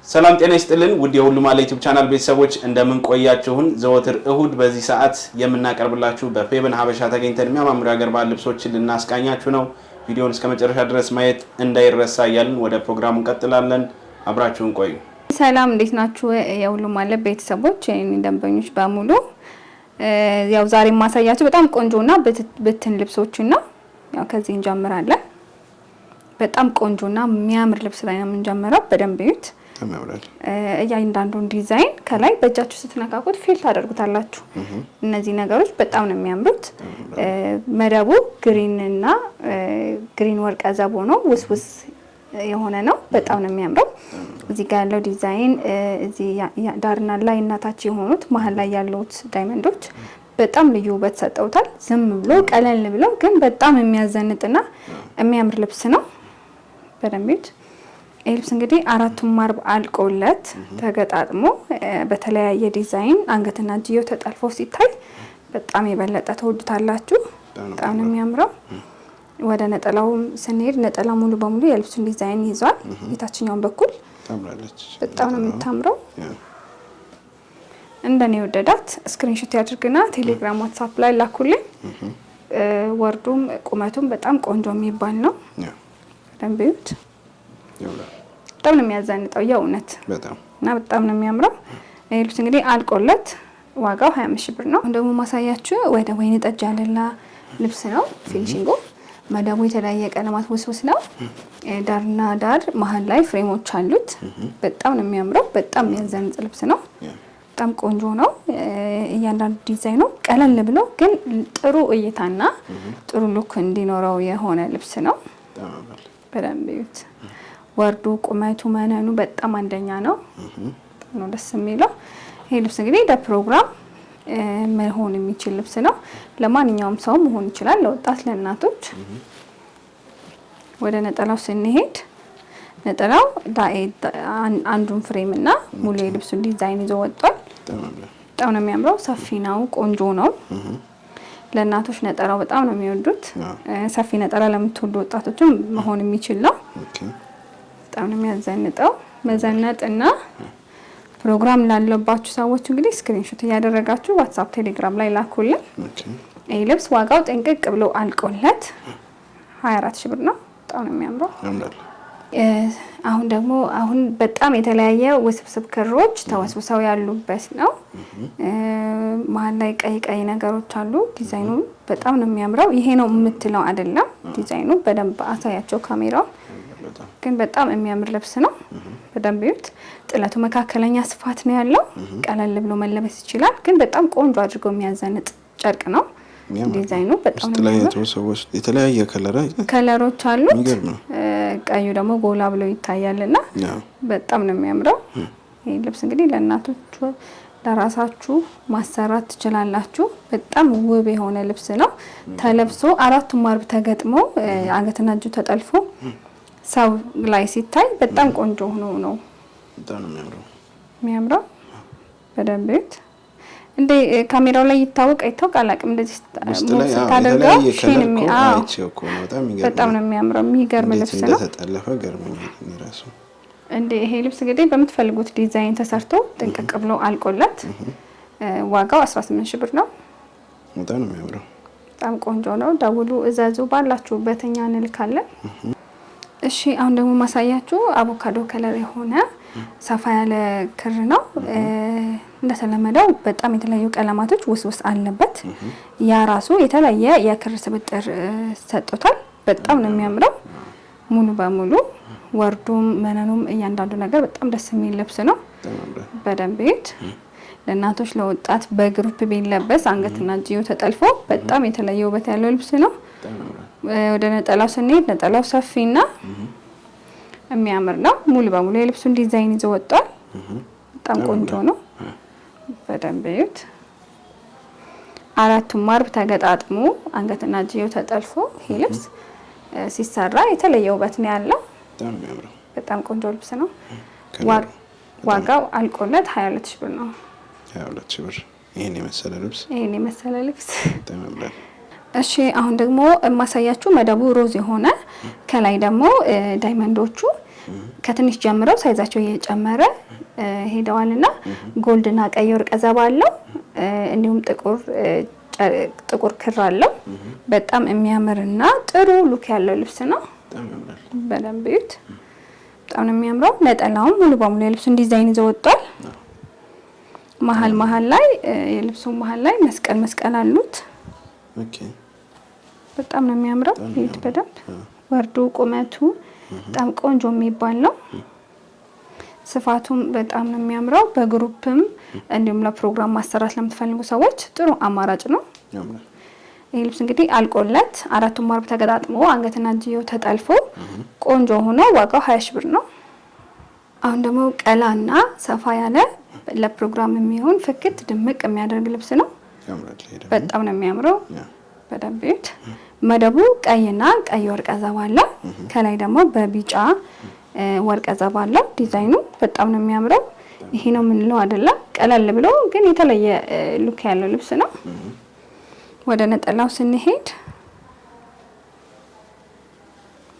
ሰላም ጤና ይስጥልን ውድ የሁሉ ማለ ዩቲዩብ ቻናል ቤተሰቦች እንደምን ቆያችሁን? ዘወትር እሁድ በዚህ ሰዓት የምናቀርብላችሁ በፌቨን ሀበሻ ተገኝተን የሚያማምሩ የሀገር ባህል ልብሶችን ልናስቃኛችሁ ነው። ቪዲዮውን እስከ መጨረሻ ድረስ ማየት እንዳይረሳ እያልን ወደ ፕሮግራሙ እንቀጥላለን። አብራችሁን ቆዩ። ሰላም እንዴት ናችሁ? የሁሉ ማለ ቤተሰቦች የኔ ደንበኞች በሙሉ ያው ዛሬ ማሳያችሁ በጣም ቆንጆና ብትን ልብሶችን ነው። ያው ከዚህ እንጀምራለን። በጣም ቆንጆና የሚያምር ልብስ ላይ ነው የምንጀምረው። በደንብ እዩት። ተማምራል። እያንዳንዱን ዲዛይን ከላይ በእጃችሁ ስትነካኩት ፊል ታደርጉታላችሁ። እነዚህ ነገሮች በጣም ነው የሚያምሩት። መደቡ ግሪን ወርቀ ዘቦ ነው፣ ውስውስ የሆነ ነው። በጣም ነው የሚያምረው። እዚህ ጋር ያለው ዲዛይን እዚህ ዳርና ላይ እናታች የሆኑት መሀል ላይ ያሉት ዳይመንዶች በጣም ልዩ ውበት ሰጠውታል። ዝም ብሎ ቀለል ብሎ ግን በጣም የሚያዘንጥና የሚያምር ልብስ ነው። በደንብ ልብስ እንግዲህ አራቱም ማርብ አልቆለት ተገጣጥሞ በተለያየ ዲዛይን አንገትና እጅየው ተጠልፎ ሲታይ በጣም የበለጠ ተወዱታላችሁ። በጣም ነው የሚያምረው። ወደ ነጠላው ስንሄድ ነጠላ ሙሉ በሙሉ የልብሱን ዲዛይን ይዟል። የታችኛውን በኩል በጣም ነው የምታምረው። እንደኔ ወደዳት ስክሪንሾት ያድርግና ቴሌግራም ዋትስአፕ ላይ ላኩልኝ። ወርዱም ቁመቱም በጣም ቆንጆ የሚባል ነው። በደንብ እዩት። በጣም ነው የሚያዛንጠው የእውነት እና በጣም ነው የሚያምረው። ልብስ እንግዲህ አልቆለት ዋጋው 25 ሺህ ብር ነው። ደግሞ ማሳያችሁ ወደ ወይን ጠጅ ያለላ ልብስ ነው። ፊኒሺንጉ መደቡ የተለያየ ቀለማት ውስውስ ነው። ዳርና ዳር መሀል ላይ ፍሬሞች አሉት። በጣም ነው የሚያምረው። በጣም የሚያዛንጥ ልብስ ነው። በጣም ቆንጆ ነው። እያንዳንዱ ዲዛይኑ ቀለል ብሎ ግን ጥሩ እይታና ጥሩ ሉክ እንዲኖረው የሆነ ልብስ ነው። በደንብ እዩት። ወርዱ ቁመቱ መነኑ በጣም አንደኛ ነው። በጣም ነው ደስ የሚለው። ይሄ ልብስ እንግዲህ ለፕሮግራም መሆን የሚችል ልብስ ነው። ለማንኛውም ሰው መሆን ይችላል፣ ለወጣት ለእናቶች። ወደ ነጠላው ስንሄድ ነጠላው አንዱን ፍሬም እና ሙሉ የልብሱን ዲዛይን ይዞ ወጥቷል። በጣም ነው የሚያምረው። ሰፊ ነው፣ ቆንጆ ነው። ለእናቶች ነጠላው በጣም ነው የሚወዱት። ሰፊ ነጠላ ለምትወዱ ወጣቶችም መሆን የሚችል ነው። በጣም ነው የሚያዘንጠው። መዘነጥና ፕሮግራም ላለባችሁ ሰዎች እንግዲህ ስክሪንሾት እያደረጋችሁ ዋትስአፕ ቴሌግራም ላይ ላኩልን። ይህ ልብስ ዋጋው ጥንቅቅ ብሎ አልቆለት 24 ሺህ ብር ነው። በጣም ነው የሚያምረው። አሁን በጣም የተለያየ ውስብስብ ክሮች ተወስውሰው ያሉበት ነው። መሀል ላይ ቀይ ነገሮች አሉ። ዲዛይኑ በጣም ነው የሚያምረው። ይሄ ነው የምትለው አይደለም። ዲዛይኑ በደንብ አሳያቸው ካሜራው። ግን በጣም የሚያምር ልብስ ነው። በደንብ እዩት። ጥለቱ መካከለኛ ስፋት ነው ያለው። ቀለል ብሎ መለበስ ይችላል። ግን በጣም ቆንጆ አድርጎ የሚያዘንጥ ጨርቅ ነው። ዲዛይኑ በጣም ነው የሚያምር። የተለያየ ከለሮች አሉት። ቀዩ ደግሞ ጎላ ብሎ ይታያልና በጣም ነው የሚያምረው። ይሄ ልብስ እንግዲህ ለእናቶች ለራሳችሁ ማሰራት ትችላላችሁ። በጣም ውብ የሆነ ልብስ ነው። ተለብሶ አራቱም ማርብ ተገጥሞ አንገትና እጁ ተጠልፎ ሰው ላይ ሲታይ በጣም ቆንጆ ሆኖ ነው። በጣም ነው የሚያምረው። በደንብ እዩት። እንደ ካሜራው ላይ ይታወቃል አቅም እንደዚህ ታደርጋው በጣም ነው የሚያምረው። የሚገርም ልብስ ነው። ተጠለፈ ገርሞኛል እራሱ። ይሄ ልብስ እንግዲህ በምትፈልጉት ዲዛይን ተሰርቶ ጥንቅቅ ብሎ አልቆለት ዋጋው 18 ሺህ ብር ነው። በጣም ነው የሚያምረው። በጣም ቆንጆ ነው። ደውሉ፣ እዘዙ። ባላችሁበት እኛ እንልካለን። እሺ አሁን ደግሞ ማሳያችሁ አቮካዶ ከለር የሆነ ሰፋ ያለ ክር ነው። እንደተለመደው በጣም የተለያዩ ቀለማቶች ውስውስ አለበት። ያ ራሱ የተለያየ የክር ስብጥር ሰጥቶታል። በጣም ነው የሚያምረው። ሙሉ በሙሉ ወርዱም መነኑም እያንዳንዱ ነገር በጣም ደስ የሚል ልብስ ነው። በደንብ እዩት። ለእናቶች ለወጣት በግሩፕ ቢለበስ አንገትና እጅየው ተጠልፎ በጣም የተለየ ውበት ያለው ልብስ ነው። ወደ ነጠላው ስንሄድ ነጠላው ሰፊና የሚያምር ነው። ሙሉ በሙሉ የልብሱን ዲዛይን ይዞ ወጥቷል። በጣም ቆንጆ ነው። በደንብ እዩት። አራቱም ማርብ ተገጣጥሞ አንገትና እጅየው ተጠልፎ ይሄ ልብስ ሲሰራ የተለየ ውበት ነው ያለው። በጣም ቆንጆ ልብስ ነው። ዋጋው አልቆለት 22 ሺህ ብር ነው። 22 ሺህ ብር ይሄን የመሰለ ልብስ እሺ አሁን ደግሞ ማሳያችሁ መደቡ ሮዝ የሆነ ከላይ ደግሞ ዳይመንዶቹ ከትንሽ ጀምረው ሳይዛቸው እየጨመረ ሄደዋልና ጎልድና ቀይ ወርቀ ዘባ አለው። እንዲሁም ጥቁር ክር አለው። በጣም የሚያምርና ጥሩ ሉክ ያለው ልብስ ነው። በደንብ እዩት። በጣም ነው የሚያምረው። ነጠላውም ሙሉ በሙሉ የልብሱን ዲዛይን ይዘው ወጥቷል። መሀል ላይ የልብሱ መሀል ላይ መስቀል አሉት። በጣም ነው የሚያምረው። እዩት በደንብ ወርዱ ቁመቱ በጣም ቆንጆ የሚባል ነው። ስፋቱም በጣም ነው የሚያምረው። በግሩፕም እንዲሁም ለፕሮግራም ማሰራት ለምትፈልጉ ሰዎች ጥሩ አማራጭ ነው። ይህ ልብስ እንግዲህ አልቆለት 4ቱም አርብ ተገጣጥሞ አንገትና እጅየው ተጠልፎ ቆንጆ ሆኖ ዋጋው 20 ሺህ ብር ነው። አሁን ደግሞ ቀላና ሰፋ ያለ ለፕሮግራም የሚሆን ፍክት ድምቅ የሚያደርግ ልብስ ነው። በጣም ነው የሚያምረው። በደንብ እዩት። መደቡ ቀይና ቀይ ወርቀ ዘባ አለው። ከላይ ደግሞ በቢጫ ወርቀ ዘባ አለው። ዲዛይኑ በጣም ነው የሚያምረው። ይሄ ነው የምንለው አይደለም፣ ቀለል ብሎ ግን የተለየ ሉክ ያለው ልብስ ነው። ወደ ነጠላው ስንሄድ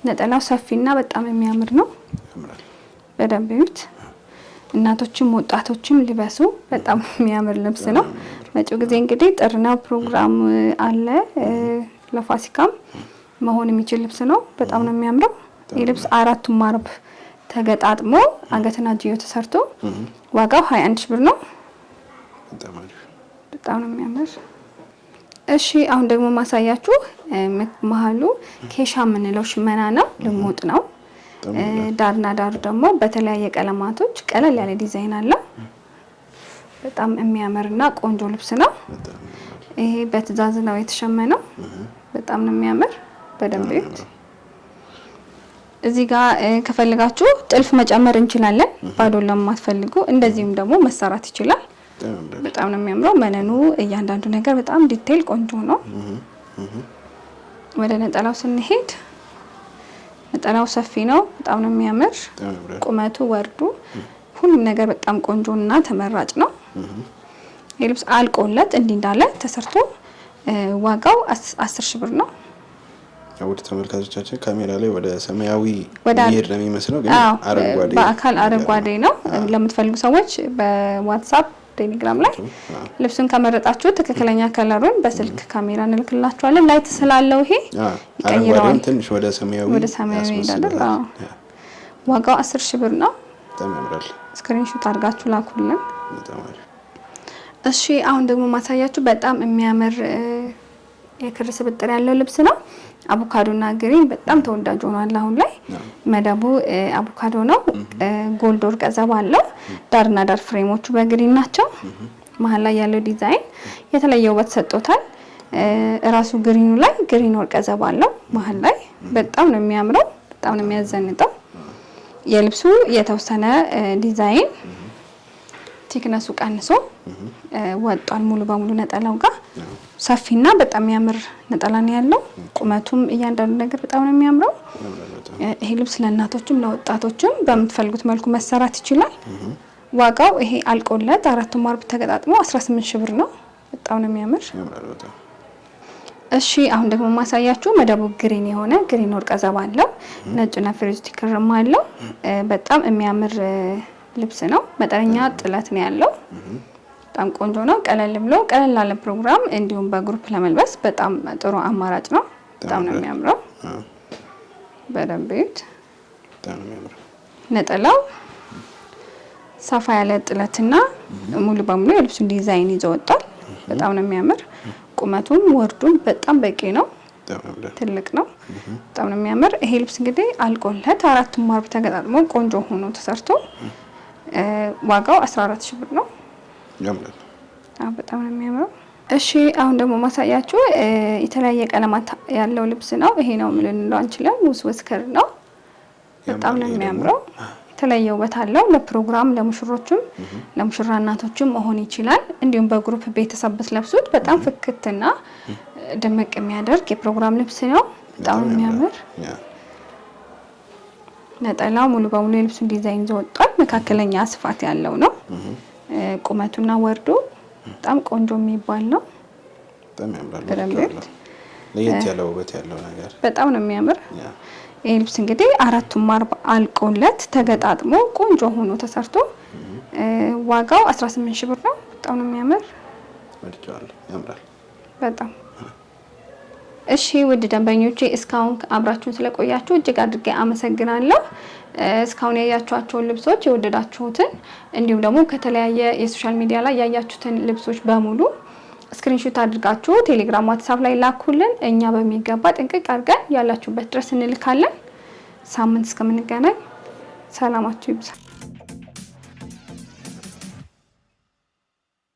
ነጠላው ሰፊና በጣም የሚያምር ነው። በደንብ እዩት። እናቶችም ወጣቶችም ሊበሱ በጣም የሚያምር ልብስ ነው። መጪው ጊዜ እንግዲህ ጥር ነው፣ ፕሮግራም አለ። ለፋሲካም መሆን የሚችል ልብስ ነው። በጣም ነው የሚያምረው። ይህ ልብስ 4ቱም አርብ ተገጣጥሞ አንገትና እጅየው ተሰርቶ ዋጋው 21 ሺህ ብር ነው። በጣም ነው የሚያምር። እሺ አሁን ደግሞ ማሳያችሁ መሀሉ ኬሻ የምንለው ሽመና ነው። ልሙጥ ነው። ዳርና ዳሩ ደግሞ በተለያየ ቀለማቶች ቀለል ያለ ዲዛይን አለው። በጣም የሚያምርና ቆንጆ ልብስ ነው። ይሄ በትዕዛዝ ነው የተሸመነው። በጣም ነው የሚያምር። በደንብ እዩት። እዚህ ጋር ከፈልጋችሁ ጥልፍ መጨመር እንችላለን፣ ባዶ ለማትፈልጉ እንደዚህም ደግሞ መሰራት ይችላል። በጣም ነው የሚያምረው። መነኑ እያንዳንዱ ነገር በጣም ዲቴል ቆንጆ ነው። ወደ ነጠላው ስንሄድ ነጠላው ሰፊ ነው። በጣም ነው የሚያምር። ቁመቱ ወርዱ ሁሉም ነገር በጣም ቆንጆና ተመራጭ ነው። የልብስ አልቆለት እንዲህ እንዳለ ተሰርቶ ዋጋው 10 ሺህ ብር ነው። ውድ ተመልካቾቻችን ካሜራ ላይ ወደ ሰማያዊ ይሄድ ነው የሚመስለው፣ ግን አረንጓዴ በአካል አረንጓዴ ነው። ለምትፈልጉ ሰዎች በዋትስአፕ ቴሌግራም ላይ ልብሱን ከመረጣችሁ ትክክለኛ ከለሩን በስልክ ካሜራ እንልክላችኋለን። ላይት ስላለው ይሄ ይቀይራል። ትንሽ ወደ ሰማያዊ ይላል። ዋጋው 10 ሺህ ብር ነው። በጣም ያምራል። ስክሪንሾት አድርጋችሁ ላኩልን። እሺ አሁን ደግሞ ማሳያችሁ በጣም የሚያምር የክር ስብጥር ያለው ልብስ ነው። አቮካዶና ግሪን በጣም ተወዳጅ ሆኗል አሁን ላይ። መደቡ አቮካዶ ነው። ጎልድ ወርቀ ዘባ አለው። ዳርና ዳር ፍሬሞቹ በግሪን ናቸው። መሀል ላይ ያለው ዲዛይን የተለየ ውበት ሰጥቶታል። ራሱ ግሪኑ ላይ ግሪን ወርቀ ዘባ አለው መሀል ላይ። በጣም ነው የሚያምረው። በጣም ነው የሚያዘንጠው። የልብሱ የተወሰነ ዲዛይን ቲክነሱ ቀንሶ ወጧል ሙሉ በሙሉ ነጠላው ጋር። ሰፊና በጣም የሚያምር ነጠላ ነው ያለው። ቁመቱም እያንዳንዱ ነገር በጣም ነው የሚያምረው። ይሄ ልብስ ለእናቶችም ለወጣቶችም በምትፈልጉት መልኩ መሰራት ይችላል። ዋጋው ይሄ አልቆለት 4ቱም አርብ ተገጣጥሞ 18 ሺህ ብር ነው። በጣም ነው የሚያምር። እሺ አሁን ደግሞ ማሳያችሁ መደቡ ግሪን የሆነ ግሪን ወርቀ ዘባ አለው። ነጭና ፍሪዝቲ ክርም አለው። በጣም የሚያምር ልብስ ነው። መጠነኛ ጥለት ነው ያለው። በጣም ቆንጆ ነው። ቀለል ብሎ ቀለል ላለ ፕሮግራም እንዲሁም በግሩፕ ለመልበስ በጣም ጥሩ አማራጭ ነው። በጣም ነው የሚያምረው። በደንብ እዩት። ነጠላው ሰፋ ያለ ጥለትና ሙሉ በሙሉ የልብሱን ዲዛይን ይዞ ወጣል። በጣም ነው የሚያምር። ቁመቱም ወርዱም በጣም በቂ ነው። ትልቅ ነው። በጣም ነው የሚያምር። ይሄ ልብስ እንግዲህ አልቆለት 4ቱም አርብ ተገጣጥሞ ቆንጆ ሆኖ ተሰርቶ ዋጋው 14 ሺህ ብር ነው። በጣም ነው የሚያምረው። እሺ አሁን ደግሞ ማሳያችሁ የተለያየ ቀለማት ያለው ልብስ ነው። ይሄ ነው ምን ልንለው አንችልም። ውስውስ ክር ነው። በጣም ነው የሚያምረው። የተለየ ውበት አለው። ለፕሮግራም ለሙሽሮችም ለሙሽራ እናቶችም መሆን ይችላል። እንዲሁም በግሩፕ ቤተሰብ ብትለብሱት በጣም ፍክትና ድምቅ የሚያደርግ የፕሮግራም ልብስ ነው። በጣም ነው የሚያምር። ነጠላው ሙሉ በሙሉ የልብሱን ዲዛይን ይዞ ወጥቷል። መካከለኛ ስፋት ያለው ነው። ቁመቱና ወርዱ በጣም ቆንጆ የሚባል ነው። በጣም ያምራል። ለየት ያለው ውበት ያለው ነገር በጣም ነው የሚያምር። ይሄ ልብስ እንግዲህ 4ቱም አርብ አልቆለት ተገጣጥሞ ቆንጆ ሆኖ ተሰርቶ ዋጋው 18 ሺህ ብር ነው። በጣም ነው የሚያምር። ወድጃለሁ። ያምራል በጣም። እሺ ውድ ደንበኞቼ እስካሁን አብራችሁን ስለቆያችሁ እጅግ አድርጌ አመሰግናለሁ። እስካሁን ያያችኋቸውን ልብሶች የወደዳችሁትን እንዲሁም ደግሞ ከተለያየ የሶሻል ሚዲያ ላይ ያያችሁትን ልብሶች በሙሉ ስክሪንሾት አድርጋችሁ ቴሌግራም፣ ዋትስአፕ ላይ ላኩልን። እኛ በሚገባ ጥንቅቅ አድርገን ያላችሁበት ድረስ እንልካለን። ሳምንት እስከምንገናኝ ሰላማችሁ ይብዛ።